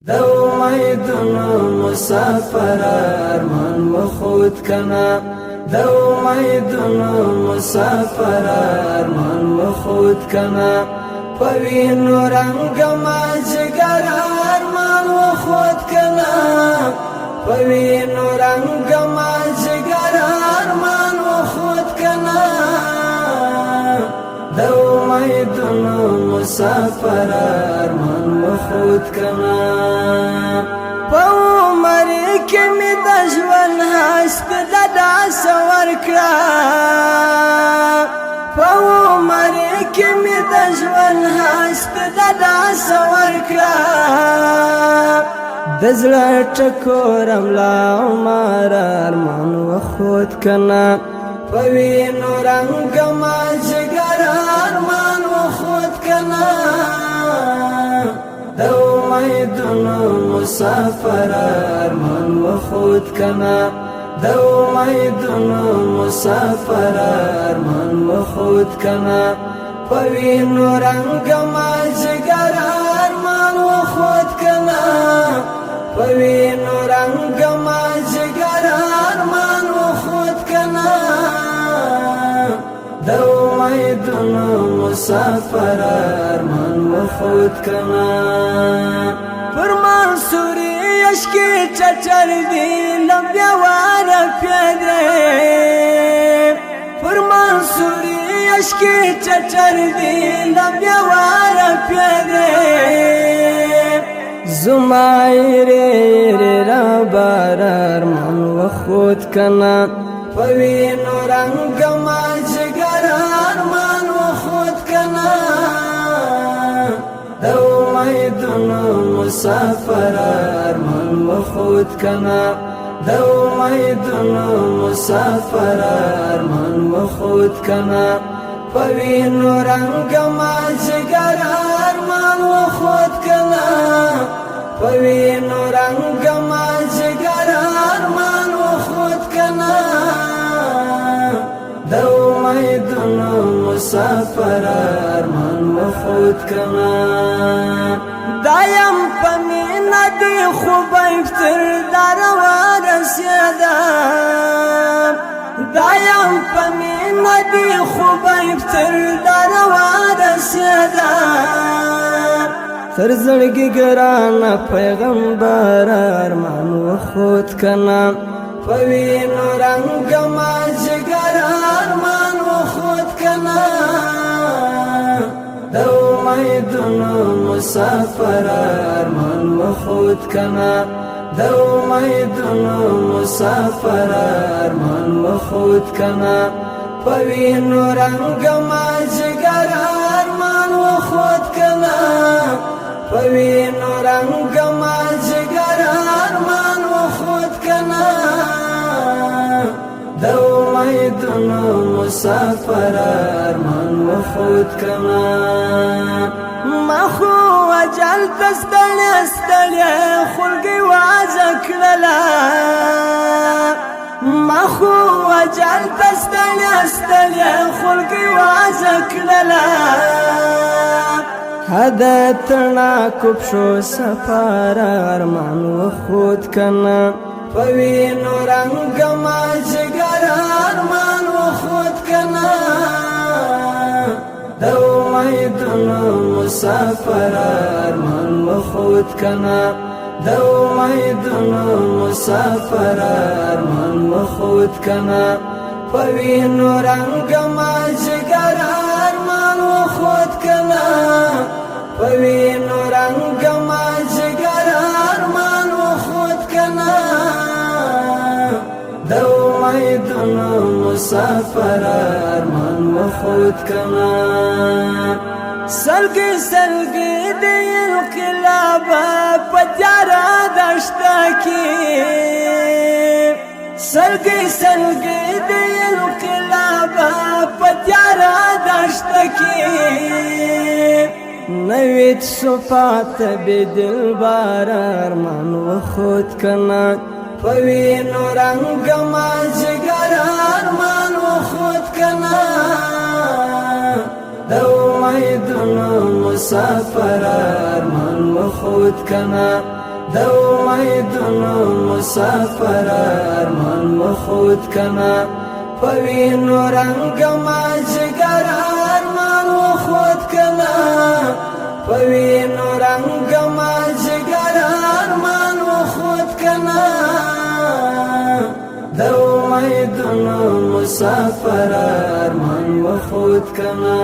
دو امیدونو مسافر ارمان وخود کنا دو امیدونو مسافر ارمان وخود کنا پوینو رنگ ما جگر ارمان وخود کنا پوینو رنگ ما جگر ارمان وخود کنا دو امیدونو مسافر ارمان وخود کنا که می د ژوند هست د داس ورکړه په عمر کې می د ژوند هست د داس ورکړه د زړه ټکورم لا عمر ارمان وخود کنا په وینو رنګ ما جګر ارمان وخود کنا دو امیدونو مسافر ارمان وخود کنا دو امیدونو مسافر ارمان وخود کنا پوینو رنگ ما جگر ارمان وخود کنا پوینو رنگ ما جگر ارمان وخود کنا دو امیدونو مسافر ارمان وخود کنا پر منصوری اشکی چچر دی لمبیا وارا پیاده پر منصوری اشکی چچر دی لمبیا وارا پیاده زمایر را بار ارمان وخود کنا پوینو رنگ ما جگر ارمان وخود کنا دو امیدونو مسافر ارمان وخود کنا دو امیدونو مسافر ارمان وخود کنا پوینو رنگ ما جگر ارمان وخود کنا پوینو رنگ ما جگر ارمان وخود کنا دو امیدونو مسافر ارمان وخود کنا دایم پمینا دی خوبای فتر دروا رسیدم دایم پمینا دی خوبای فتر دروا رسیدم تر زړګي ګران پیغمبر ارمان وخود کنا پوینو رنگ ما جگر ارمان وخود کنا دو امیدونو مسافر ارمان وخود کنا دو امیدونو مسافر ارمان وخود کنا پوینو رنگ ما جگر ارمان وخود کنا پوینو رنگ ما جگر ارمان وخود کنا دو امیدونو مسافر ارمان وخود کنا ما خو اجل تستړی ستړی خلګي وازه کړله ما خو اجل تستړی ستړی خلګي وازه کړله هدا تنا کوب شو سفر ارمان وخود کنا پوینو رنگ ما جگر ارمان وخود کنا دو امیدونو مسافر ارمان وخود کنا دو امیدونو مسافر ارمان وخود کنا پوینو رنگ ما جگر ارمان وخود کنا پوینو رنگ ما جگر ارمان وخود کنا دو امیدونو مسافر ارمان وخود کنا سلګي سلګي د انقلاب پتیارا دشتا کی سلګي سلګي د انقلاب پتیارا دشتا کی نوید صفات بدل بار ارمان وخود کنا پوینو رنگ ما جگر ارمان وخود کنا دو امیدونو مسافر ارمان وخود کنا د امیدونو مسافر ارمان وخود کنا پوینو رنگ ما جگر ارمان وخود کنا پوینو رنگ ما جگر ارمان وخود کنا د امیدونو مسافر ارمان وخود کنا